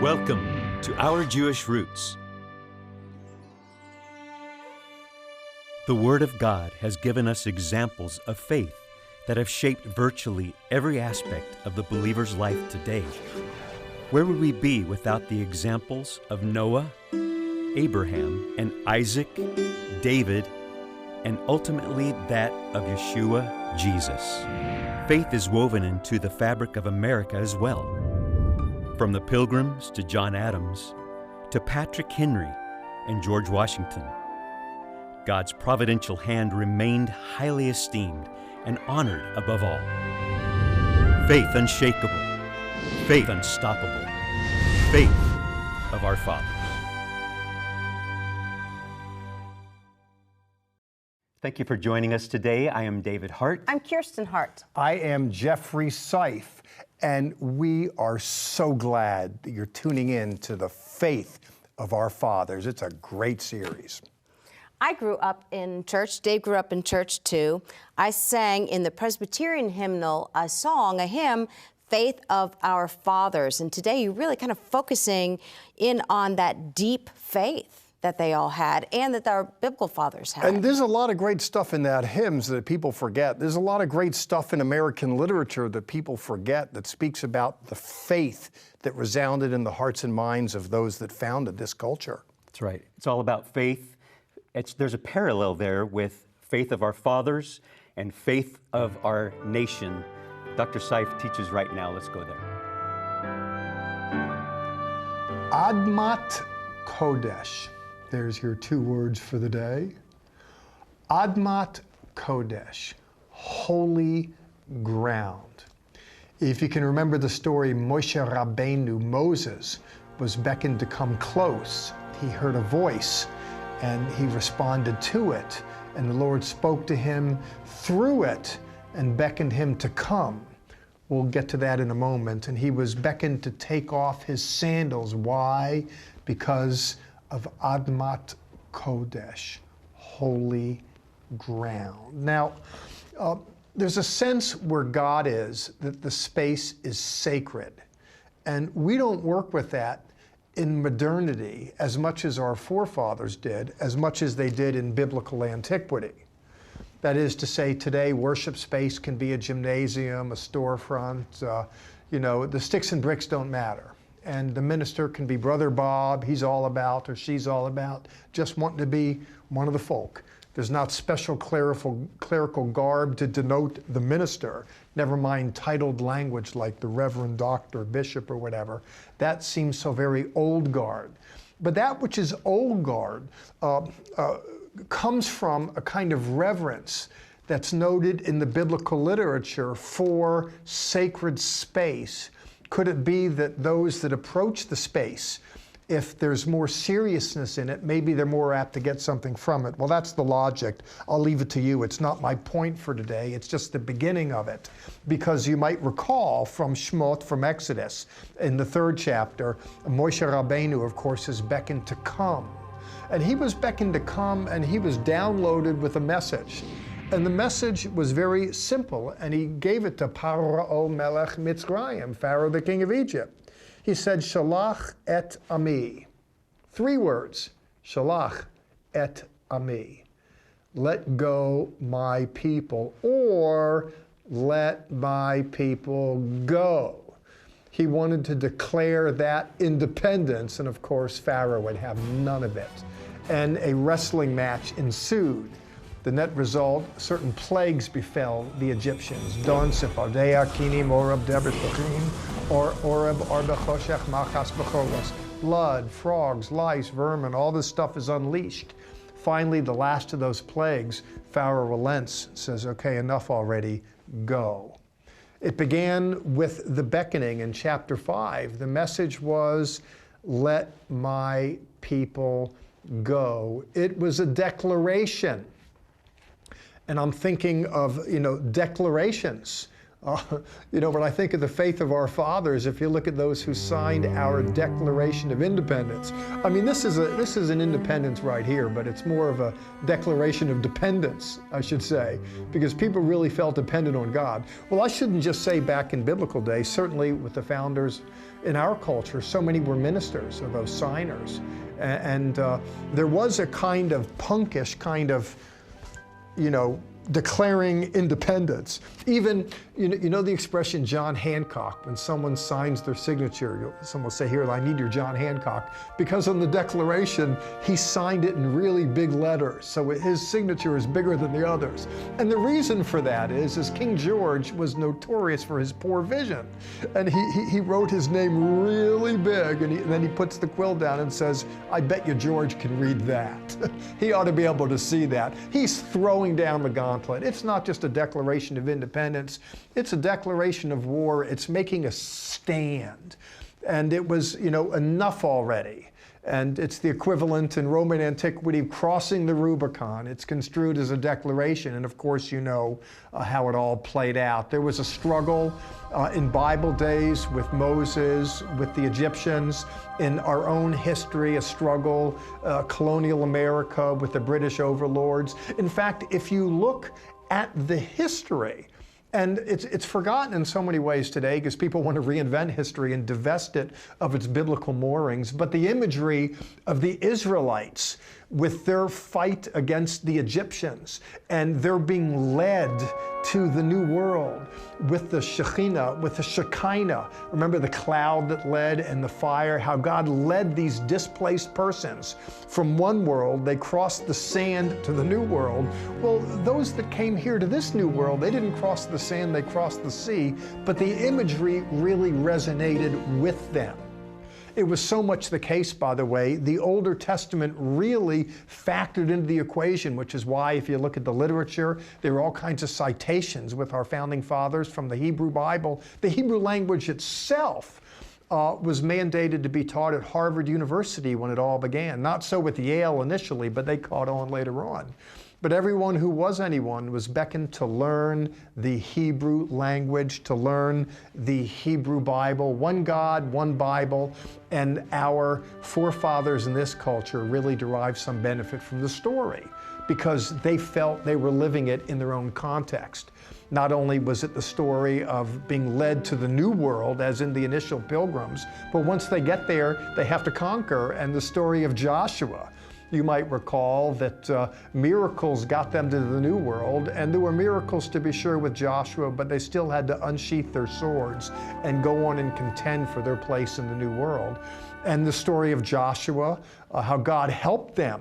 Welcome to Our Jewish Roots. The Word of God has given us examples of faith that have shaped virtually every aspect of the believer's life today. Where would we be without the examples of Noah, Abraham, and Isaac, David, and ultimately that of Yeshua, Jesus? Faith is woven into the fabric of America as well. From the Pilgrims to John Adams, to Patrick Henry and George Washington, God's providential hand remained highly esteemed and honored above all. Faith unshakable, faith unstoppable, faith of our fathers. Thank you for joining us today. I am David Hart. I'm Kirsten Hart. I am Jeffrey Seif, and we are so glad that you're tuning in to the faith of our fathers. It's a great series. I grew up in church. Dave grew up in church too. I sang in the Presbyterian hymnal a hymn, Faith of Our Fathers. And today you're really kind of focusing in on that deep faith that they all had and that our biblical fathers had. And there's a lot of great stuff in that hymns that people forget. There's a lot of great stuff in American literature that people forget that speaks about the faith that resounded in the hearts and minds of those that founded this culture. That's right. It's all about faith. There's a parallel there with faith of our fathers and faith of our nation. Dr. Seif teaches right now. Let's go there. Admat Kodesh. There's your two words for the day. Admat Kodesh, holy ground. If you can remember the story, Moshe Rabbeinu, Moses, was beckoned to come close. He heard a voice and he responded to it. And the Lord spoke to him through it and beckoned him to come. We'll get to that in a moment. And he was beckoned to take off his sandals. Why? Because of Admat Kodesh, holy ground. Now, there's a sense where God is, that the space is sacred. And we don't work with that in modernity as much as our forefathers did, as much as they did in biblical antiquity. That is to say, today worship space can be a gymnasium, a storefront, the sticks and bricks don't matter. And the minister can be Brother Bob, he's all about, or she's all about, just wanting to be one of the folk. There's not special clerical garb to denote the minister, never mind titled language like the Reverend Doctor, Bishop, or whatever. That seems so very old guard. But that which is old guard comes from a kind of reverence that's noted in the biblical literature for sacred space. Could it be that those that approach the space, if there's more seriousness in it, maybe they're more apt to get something from it? Well, that's the logic. I'll leave it to you. It's not my point for today. It's just the beginning of it. Because you might recall from Shmot, from Exodus, in the 3rd chapter, Moshe Rabbeinu, of course, is beckoned to come. And he was beckoned to come, and he was downloaded with a message. And the message was very simple, and he gave it to Paro Melech Mitzrayim, Pharaoh, the king of Egypt. He said, Shalach et ami. 3 words, Shalach et ami. Let go my people, or let my people go. He wanted to declare that independence, and of course, Pharaoh would have none of it. And a wrestling match ensued. The net result, certain plagues befell the Egyptians. Don Separdea, Kini, Morab, Debretachim, or Oreb, Arbechoshech, Machas, Becholos. Blood, frogs, lice, vermin, all this stuff is unleashed. Finally, the last of those plagues, Pharaoh relents, says, okay, enough already, go. It began with the beckoning in chapter 5. The message was, let my people go. It was a declaration. And I'm thinking of, declarations. When I think of the faith of our fathers, if you look at those who signed our Declaration of Independence, I mean, this is an independence right here, but it's more of a declaration of dependence, I should say, because people really felt dependent on God. Well, I shouldn't just say back in biblical days, certainly with the founders in our culture, so many were ministers or those signers. And there was a kind of punkish kind of, declaring independence. Even, you know the expression John Hancock, when someone signs their signature, someone will say, here, I need your John Hancock, because on the Declaration, he signed it in really big letters, so his signature is bigger than the others. And the reason for that is King George was notorious for his poor vision, and he wrote his name really big, and then he puts the quill down and says, I bet you George can read that. He ought to be able to see that. He's throwing down the gauntlet. It's not just a declaration of independence, it's a declaration of war. It's making a stand. And it was, enough already. And it's the equivalent in Roman antiquity of crossing the Rubicon. It's construed as a declaration, and of course you know how it all played out. There was a struggle in Bible days with Moses, with the Egyptians, in our own history, a struggle, colonial America with the British overlords. In fact, if you look at the history, and it's forgotten in so many ways today because people want to reinvent history and divest it of its biblical moorings. But the imagery of the Israelites with their fight against the Egyptians and they're being led to the new world with the Shekinah, with the Shekinah. Remember the cloud that led and the fire, how God led these displaced persons from one world. They crossed the sand to the new world. Well, those that came here to this new world, they didn't cross the sand, they crossed the sea, but the imagery really resonated with them. It was so much the case, by the way, the Older Testament really factored into the equation, which is why if you look at the literature, there are all kinds of citations with our founding fathers from the Hebrew Bible. The Hebrew language itself was mandated to be taught at Harvard University when it all began. Not so with Yale initially, but they caught on later on. But everyone who was anyone was beckoned to learn the Hebrew language, to learn the Hebrew Bible, one God, one Bible, and our forefathers in this culture really derived some benefit from the story because they felt they were living it in their own context. Not only was it the story of being led to the new world, as in the initial pilgrims, but once they get there, they have to conquer, and the story of Joshua. You might recall that miracles got them to the new world, and there were miracles to be sure with Joshua, but they still had to unsheath their swords and go on and contend for their place in the new world. And the story of Joshua, how God helped them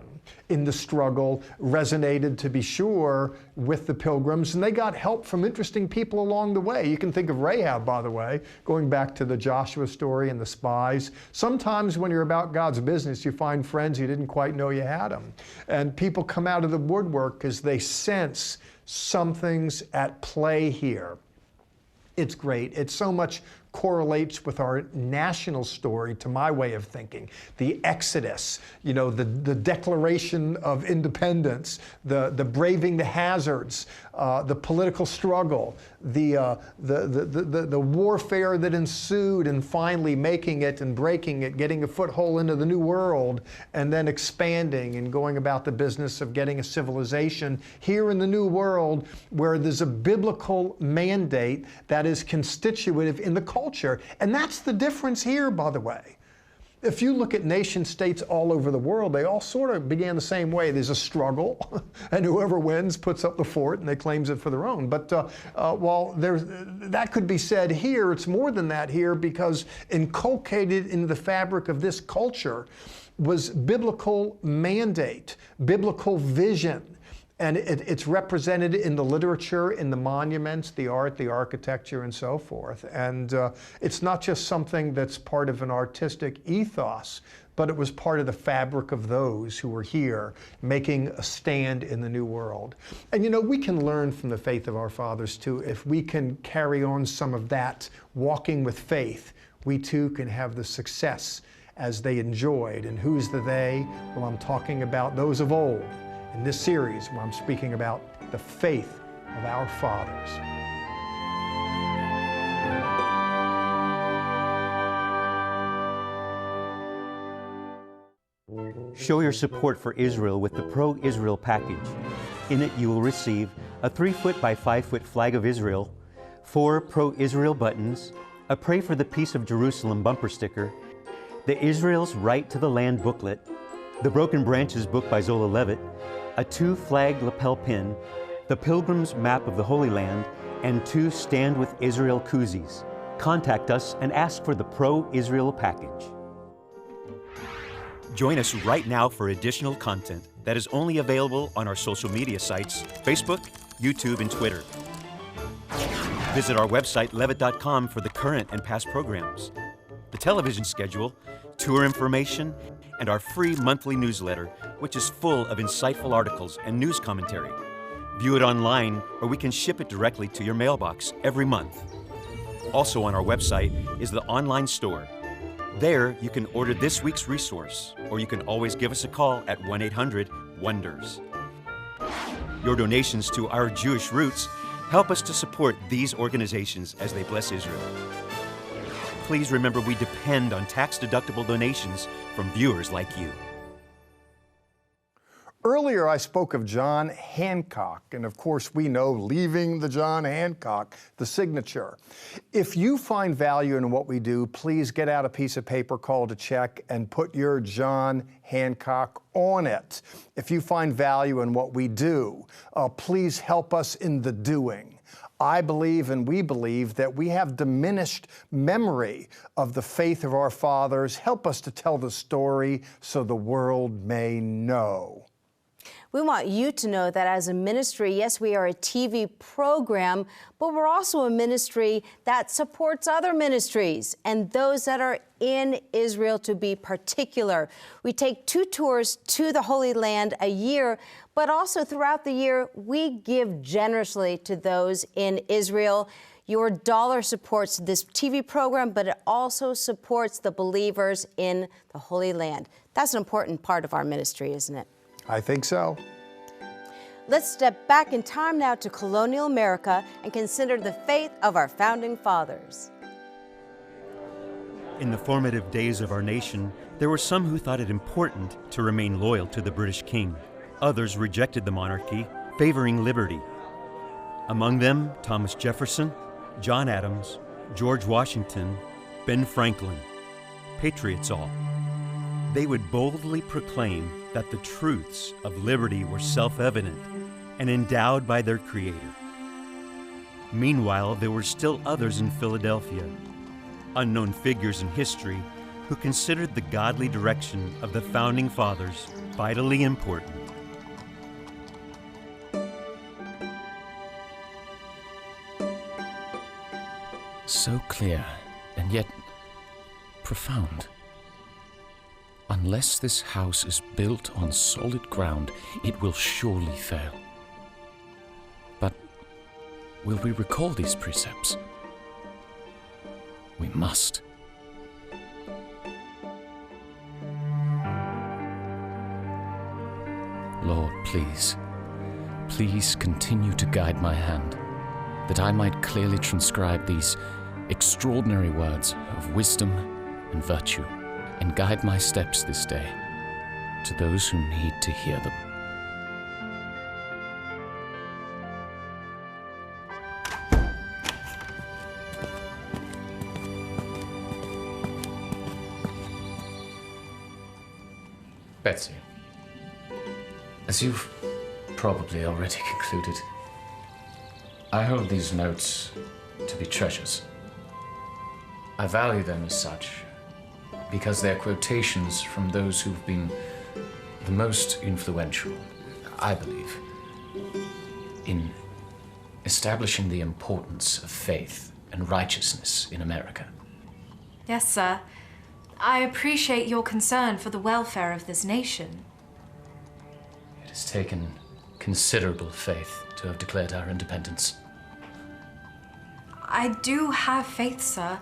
in the struggle, resonated to be sure with the pilgrims, and they got help from interesting people along the way. You can think of Rahab, by the way, going back to the Joshua story and the spies. Sometimes when you're about God's business, you find friends you didn't quite know you had them. And people come out of the woodwork because they sense something's at play here. It's great. It so much correlates with our national story, to my way of thinking. The Exodus, the Declaration of Independence, the braving the hazards, the political struggle, the warfare that ensued, and finally making it and breaking it, getting a foothold into the new world, and then expanding and going about the business of getting a civilization here in the new world where there's a biblical mandate that is constitutive in the culture. And that's the difference here, by the way. If you look at nation states all over the world, they all sort of began the same way. There's a struggle, and whoever wins puts up the fort and they claims it for their own. But while that could be said here, it's more than that here, because inculcated in the fabric of this culture was biblical mandate, biblical vision. And it's represented in the literature, in the monuments, the art, the architecture, and so forth. And it's not just something that's part of an artistic ethos, but it was part of the fabric of those who were here making a stand in the new world. And we can learn from the faith of our fathers too. If we can carry on some of that, walking with faith, we too can have the success as they enjoyed. And who's the they? Well, I'm talking about those of old. In this series, where I'm speaking about the faith of our fathers. Show your support for Israel with the Pro-Israel package. In it, you will receive a 3-foot by 5-foot flag of Israel, 4 Pro-Israel buttons, a Pray for the Peace of Jerusalem bumper sticker, the Israel's Right to the Land booklet, the Broken Branches book by Zola Levitt, a 2-flag lapel pin, the Pilgrim's Map of the Holy Land, and 2 Stand with Israel koozies. Contact us and ask for the Pro-Israel package. Join us right now for additional content that is only available on our social media sites, Facebook, YouTube, and Twitter. Visit our website, levitt.com, for the current and past programs, the television schedule, tour information, and our free monthly newsletter, which is full of insightful articles and news commentary. View it online, or we can ship it directly to your mailbox every month. Also on our website is the online store. There, you can order this week's resource, or you can always give us a call at 1-800-WONDERS. Your donations to Our Jewish Roots help us to support these organizations as they bless Israel. Please remember, we depend on tax-deductible donations from viewers like you. Earlier, I spoke of John Hancock, and of course, we know leaving the John Hancock, the signature. If you find value in what we do, please get out a piece of paper called a check and put your John Hancock on it. If you find value in what we do, please help us in the doing. I believe and we believe that we have diminished memory of the faith of our fathers. Help us to tell the story so the world may know. We want you to know that as a ministry, yes, we are a TV program, but we're also a ministry that supports other ministries and those that are in Israel, to be particular. We take 2 tours to the Holy Land a year, but also throughout the year, we give generously to those in Israel. Your dollar supports this TV program, but it also supports the believers in the Holy Land. That's an important part of our ministry, isn't it? I think so. Let's step back in time now to colonial America and consider the faith of our founding fathers. In the formative days of our nation, there were some who thought it important to remain loyal to the British king. Others rejected the monarchy, favoring liberty. Among them, Thomas Jefferson, John Adams, George Washington, Ben Franklin. Patriots all. They would boldly proclaim that the truths of liberty were self-evident and endowed by their Creator. Meanwhile, there were still others in Philadelphia, unknown figures in history, who considered the godly direction of the Founding Fathers vitally important. So clear, and yet profound. Unless this house is built on solid ground, it will surely fail. But will we recall these precepts? We must. Lord, please continue to guide my hand, that I might clearly transcribe these extraordinary words of wisdom and virtue, and guide my steps this day to those who need to hear them. Betsy, as you've probably already concluded, I hold these notes to be treasures. I value them as such because they're quotations from those who've been the most influential, I believe, in establishing the importance of faith and righteousness in America. Yes, sir. I appreciate your concern for the welfare of this nation. It has taken considerable faith to have declared our independence. I do have faith, sir,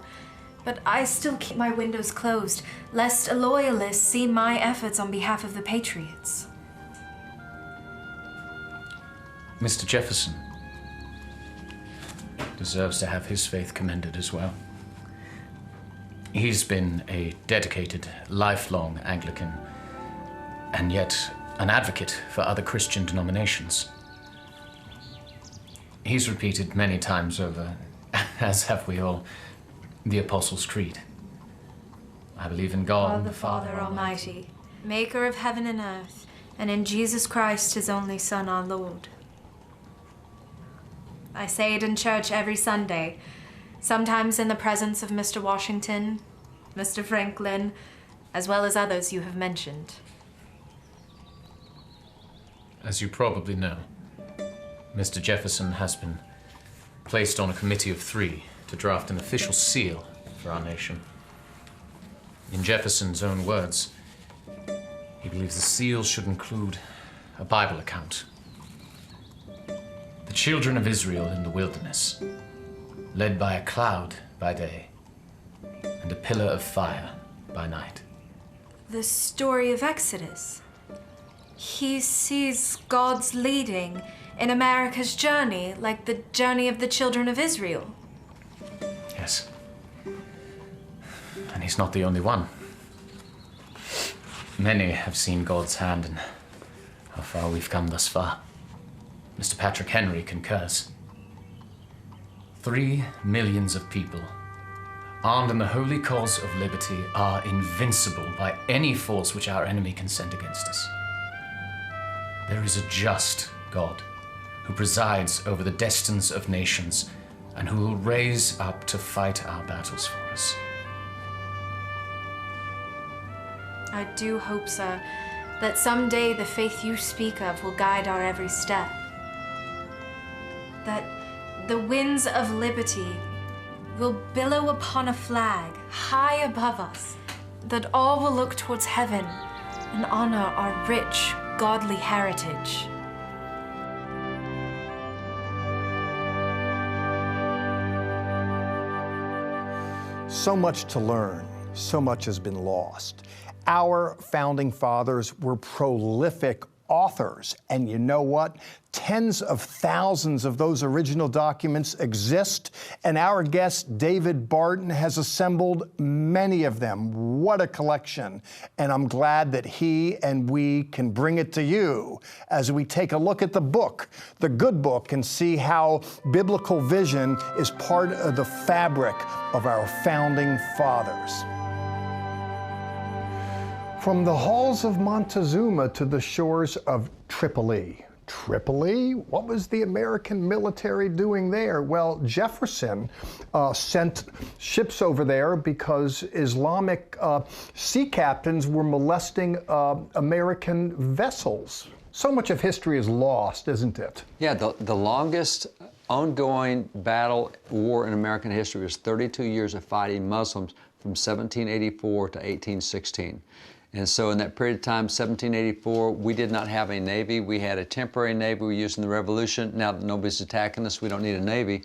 but I still keep my windows closed, lest a loyalist see my efforts on behalf of the Patriots. Mr. Jefferson deserves to have his faith commended as well. He's been a dedicated, lifelong Anglican, and yet an advocate for other Christian denominations. He's repeated many times over, as have we all, the Apostles' Creed. I believe in God, the Father Almighty, maker of heaven and earth, and in Jesus Christ, his only Son, our Lord. I say it in church every Sunday, sometimes in the presence of Mr. Washington, Mr. Franklin, as well as others you have mentioned. As you probably know, Mr. Jefferson has been placed on a committee of 3 to draft an official seal for our nation. In Jefferson's own words, he believes the seal should include a Bible account. The children of Israel in the wilderness, led by a cloud by day and a pillar of fire by night. The story of Exodus. He sees God's leading in America's journey, like the journey of the children of Israel. Yes. And he's not the only one. Many have seen God's hand in how far we've come thus far. Mr. Patrick Henry concurs. 3 millions of people, armed in the holy cause of liberty, are invincible by any force which our enemy can send against us. There is a just God who presides over the destinies of nations and who will raise up to fight our battles for us. I do hope, sir, that someday the faith you speak of will guide our every step. That the winds of liberty will billow upon a flag high above us, that all will look towards heaven and honor our rich, godly heritage. So much to learn, so much has been lost. Our founding fathers were prolific authors, and you know what? Tens of thousands of those original documents exist, and our guest, David Barton, has assembled many of them. What a collection. And I'm glad that he and we can bring it to you as we take a look at the book, the good book, and see how biblical vision is part of the fabric of our founding fathers. From the halls of Montezuma to the shores of Tripoli. Tripoli? What was the American military doing there? Well, Jefferson sent ships over there because Islamic sea captains were molesting American vessels. So much of history is lost, isn't it? Yeah, the longest ongoing war in American history was 32 years of fighting Muslims from 1784 to 1816. And so in that period of time, 1784, we did not have a Navy. We had a temporary Navy we used in the Revolution. Now that nobody's attacking us, we don't need a Navy.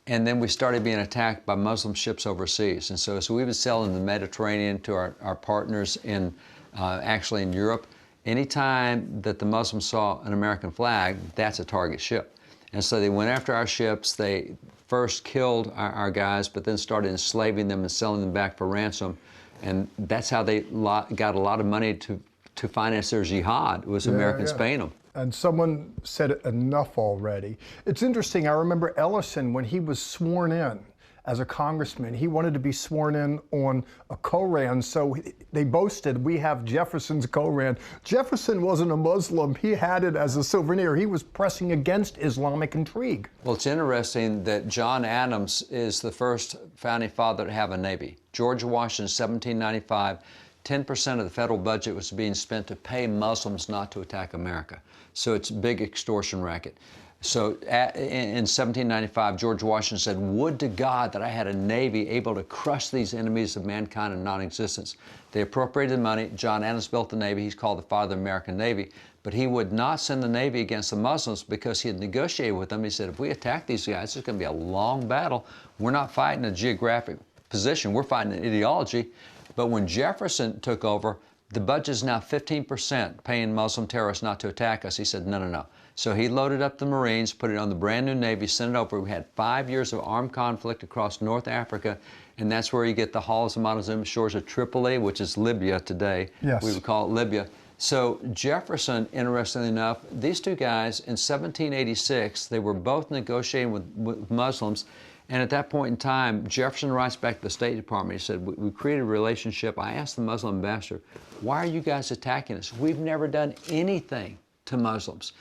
And then we started being attacked by Muslim ships overseas. And so we would sell in the Mediterranean to our partners in actually in Europe. Anytime that the Muslims saw an American flag, that's a target ship. And so they went after our ships. They first killed our guys, but then started enslaving them and selling them back for ransom. And that's how they got a lot of money to finance their jihad, was Americans paying them. And someone said it enough already. It's interesting, I remember Ellison, when he was sworn in as a congressman, he wanted to be sworn in on a Koran, so they boasted, we have Jefferson's Koran. Jefferson wasn't a Muslim, he had it as a souvenir. He was pressing against Islamic intrigue. Well, it's interesting that John Adams is the first founding father to have a Navy. George Washington, 1795, 10% of the federal budget was being spent to pay Muslims not to attack America. So it's a big extortion racket. So in 1795, George Washington said, would to God that I had a Navy able to crush these enemies of mankind in non-existence. They appropriated the money. John Adams built the Navy. He's called the father of the American Navy. But he would not send the Navy against the Muslims because he had negotiated with them. He said, if we attack these guys, it's going to be a long battle. We're not fighting a geographic position. We're fighting an ideology. But when Jefferson took over, the budget is now 15% paying Muslim terrorists not to attack us. He said, no, no, no. So he loaded up the Marines, put it on the brand new Navy, sent it over. We had 5 years of armed conflict across North Africa, and that's where you get the halls of Montezuma, shores of Tripoli, which is Libya today. Yes. We would call it Libya. So Jefferson, interestingly enough, these two guys in 1786, they were both negotiating with Muslims. And at that point in time, Jefferson writes back to the State Department. He said, we created a relationship. I asked the Muslim ambassador, why are you guys attacking us? We've never done anything to Muslims.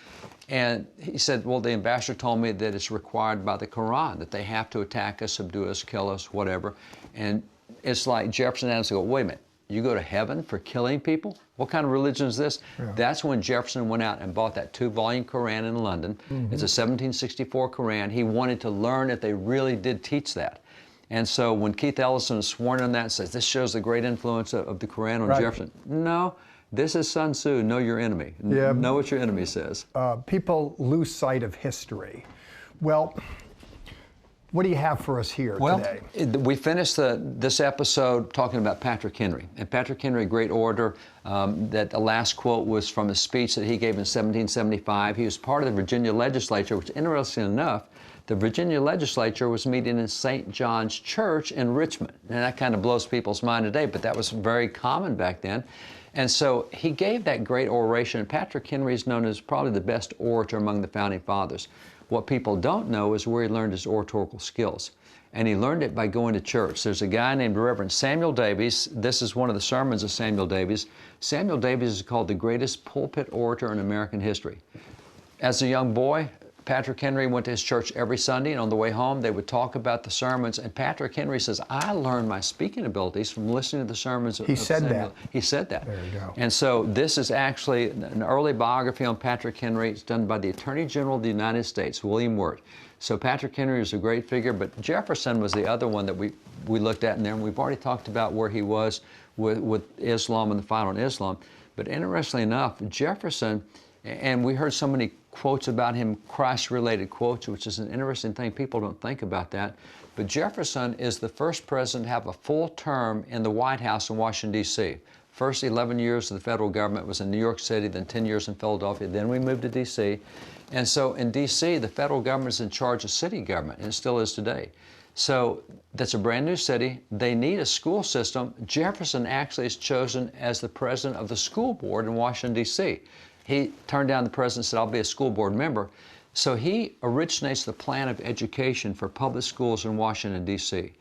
And he said, well, the ambassador told me that it's required by the Quran, that they have to attack us, subdue us, kill us, whatever. And it's like Jefferson Adams go, wait a minute, you go to heaven for killing people? What kind of religion is this? Yeah. That's when Jefferson went out and bought that 2-volume Quran in London. Mm-hmm. It's a 1764 Quran. He wanted to learn if they really did teach that. And so when Keith Ellison is sworn on that and says, this shows the great influence of the Quran on Jefferson. No, this is Sun Tzu, know your enemy. Yeah. Know what your enemy says. People lose sight of history. Well, what do you have for us here today? We finished this episode talking about Patrick Henry. And Patrick Henry, a great orator, that the last quote was from a speech that he gave in 1775. He was part of the Virginia legislature, which, interestingly enough, the Virginia legislature was meeting in St. John's Church in Richmond. And that kind of blows people's mind today, but that was very common back then. And so he gave that great oration. And Patrick Henry is known as probably the best orator among the Founding Fathers. What people don't know is where he learned his oratorical skills. And he learned it by going to church. There's a guy named Reverend Samuel Davies. This is one of the sermons of Samuel Davies. Samuel Davies is called the greatest pulpit orator in American history. As a young boy, Patrick Henry went to his church every Sunday, and on the way home, they would talk about the sermons. And Patrick Henry says, I learned my speaking abilities from listening to the sermons of Samuel. He said that. There you go. And so this is actually an early biography on Patrick Henry. It's done by the Attorney General of the United States, William Wirt. So Patrick Henry is a great figure, but Jefferson was the other one that we looked at in there, and we've already talked about where he was with Islam and the fight on Islam. But interestingly enough, Jefferson, and we heard so many quotes about him, Christ-related quotes, which is an interesting thing. People don't think about that. But Jefferson is the first president to have a full term in the White House in Washington, D.C. First 11 years of the federal government was in New York City, then 10 years in Philadelphia. Then we moved to D.C. And so in D.C., the federal government is in charge of city government, and it still is today. So that's a brand new city. They need a school system. Jefferson actually is chosen as the president of the school board in Washington, D.C. He turned down the president and said, I'll be a school board member. So he originates the plan of education for public schools in Washington, D.C.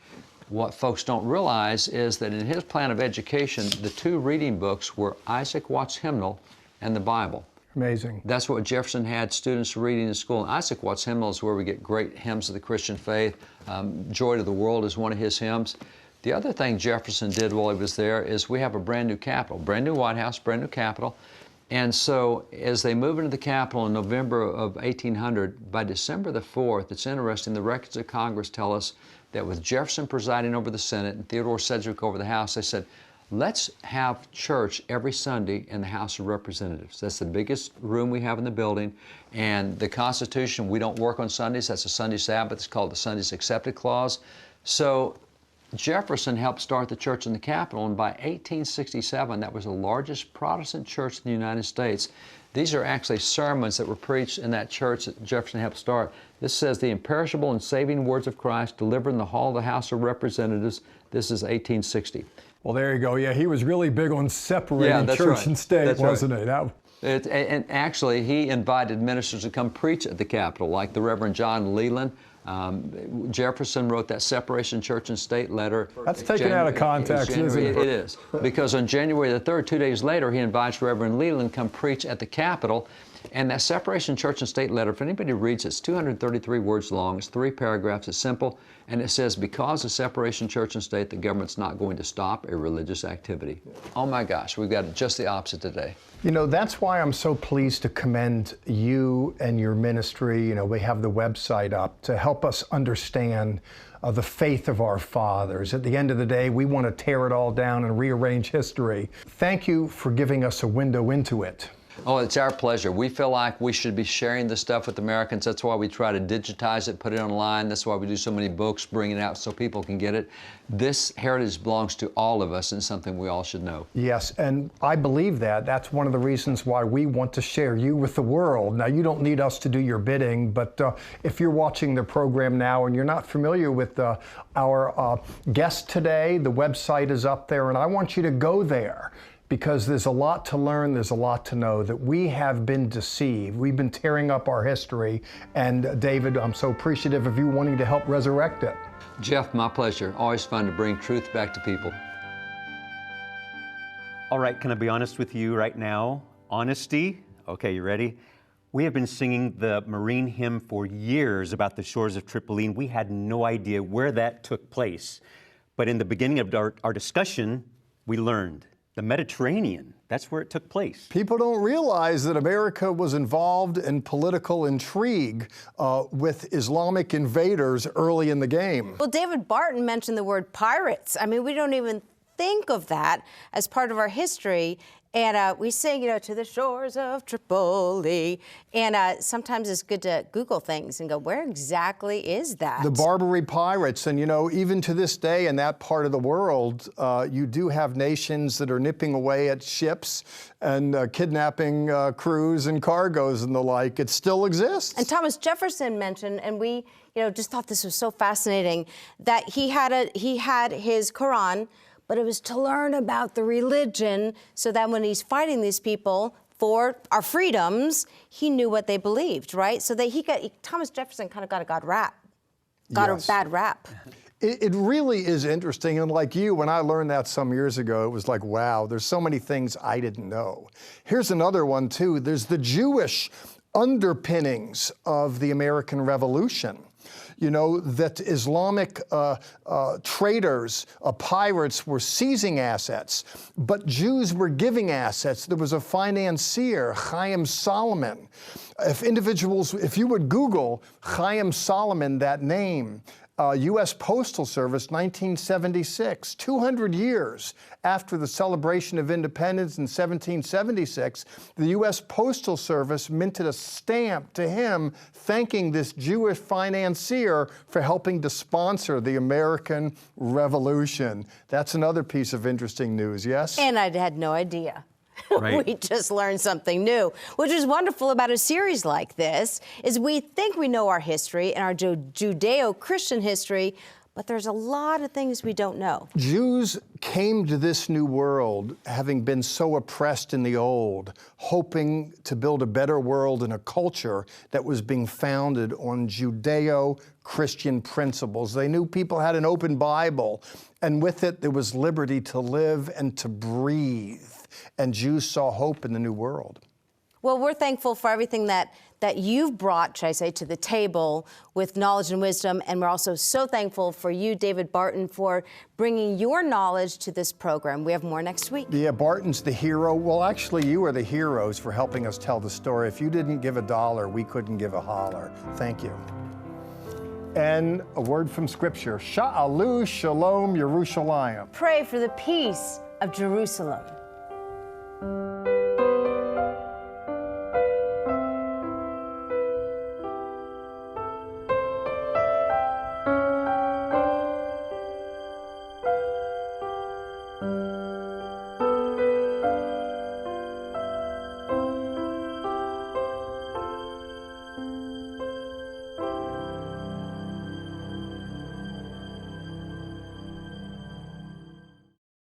What folks don't realize is that in his plan of education, the two reading books were Isaac Watts' hymnal and the Bible. Amazing. That's what Jefferson had students reading in school. And Isaac Watts' hymnal is where we get great hymns of the Christian faith. Joy to the World is one of his hymns. The other thing Jefferson did while he was there is we have a brand new Capitol, brand new White House, brand new Capitol. And so as they move into the Capitol in November of 1800, by December the 4th, it's interesting, the records of Congress tell us that with Jefferson presiding over the Senate and Theodore Sedgwick over the House, they said, let's have church every Sunday in the House of Representatives. That's the biggest room we have in the building. And the Constitution, we don't work on Sundays. That's a Sunday Sabbath. It's called the Sundays Accepted Clause. So Jefferson helped start the church in the Capitol, and by 1867, that was the largest Protestant church in the United States. These are actually sermons that were preached in that church that Jefferson helped start. This says, the imperishable and saving words of Christ delivered in the hall of the House of Representatives. This is 1860. Well, there you go. Yeah, he was really big on separating church and state, wasn't he? And actually, he invited ministers to come preach at the Capitol, like the Reverend John Leland. Jefferson wrote that separation church and state letter. That's taken out of context, isn't it? It is. Because on January the 3rd, 2 days later, he invites Reverend Leland to come preach at the Capitol. And that separation church and state letter, if anybody reads it, it's 233 words long. It's 3 paragraphs. It's simple. And it says, because of separation church and state, the government's not going to stop a religious activity. Oh my gosh, we've got just the opposite today. You know, that's why I'm so pleased to commend you and your ministry. You know, we have the website up to help us understand the faith of our fathers. At the end of the day, we want to tear it all down and rearrange history. Thank you for giving us a window into it. Oh, it's our pleasure. We feel like we should be sharing this stuff with Americans. That's why we try to digitize it, put it online. That's why we do so many books, bring it out so people can get it. This heritage belongs to all of us and something we all should know. Yes, and I believe that. That's one of the reasons why we want to share you with the world. Now, you don't need us to do your bidding, but if you're watching the program now and you're not familiar with our guest today, the website is up there, and I want you to go there, because there's a lot to learn, there's a lot to know, that we have been deceived. We've been tearing up our history. And David, I'm so appreciative of you wanting to help resurrect it. Jeff, my pleasure. Always fun to bring truth back to people. All right, can I be honest with you right now? Honesty. Okay, you ready? We have been singing the Marine hymn for years about the shores of Tripoli, and we had no idea where that took place. But in the beginning of our discussion, we learned the Mediterranean. That's where it took place. People don't realize that America was involved in political intrigue with Islamic invaders early in the game. Well, David Barton mentioned the word pirates. I mean, we don't even think of that as part of our history. And we sing, to the shores of Tripoli. And sometimes it's good to Google things and go, where exactly is that? The Barbary pirates. And, even to this day in that part of the world, you do have nations that are nipping away at ships and kidnapping crews and cargoes and the like. It still exists. And Thomas Jefferson mentioned, and we, just thought this was so fascinating, that he had his Quran, but it was to learn about the religion so that when he's fighting these people for our freedoms, he knew what they believed, right? So that Thomas Jefferson kind of got a bad rap. It really is interesting. And like you, when I learned that some years ago, it was like, wow, there's so many things I didn't know. Here's another one, too. There's the Jewish underpinnings of the American Revolution. That Islamic traders, pirates were seizing assets, but Jews were giving assets. There was a financier, Chaim Solomon. If you would Google Chaim Solomon, that name, U.S. Postal Service, 1976, 200 years after the celebration of independence in 1776, the U.S. Postal Service minted a stamp to him thanking this Jewish financier for helping to sponsor the American Revolution. That's another piece of interesting news, yes? And I had no idea. Right. We just learned something new. Which is wonderful about a series like this is we think we know our history and our Judeo-Christian history, but there's a lot of things we don't know. Jews came to this new world having been so oppressed in the old, hoping to build a better world and a culture that was being founded on Judeo-Christian principles. They knew people had an open Bible, and with it there was liberty to live and to breathe. And Jews saw hope in the new world. Well, we're thankful for everything that you've brought, should I say, to the table with knowledge and wisdom. And we're also so thankful for you, David Barton, for bringing your knowledge to this program. We have more next week. Yeah, Barton's the hero. Well, actually, you are the heroes for helping us tell the story. If you didn't give $1, we couldn't give a holler. Thank you. And a word from Scripture. Sha'alu Shalom Yerushalayim. Pray for the peace of Jerusalem.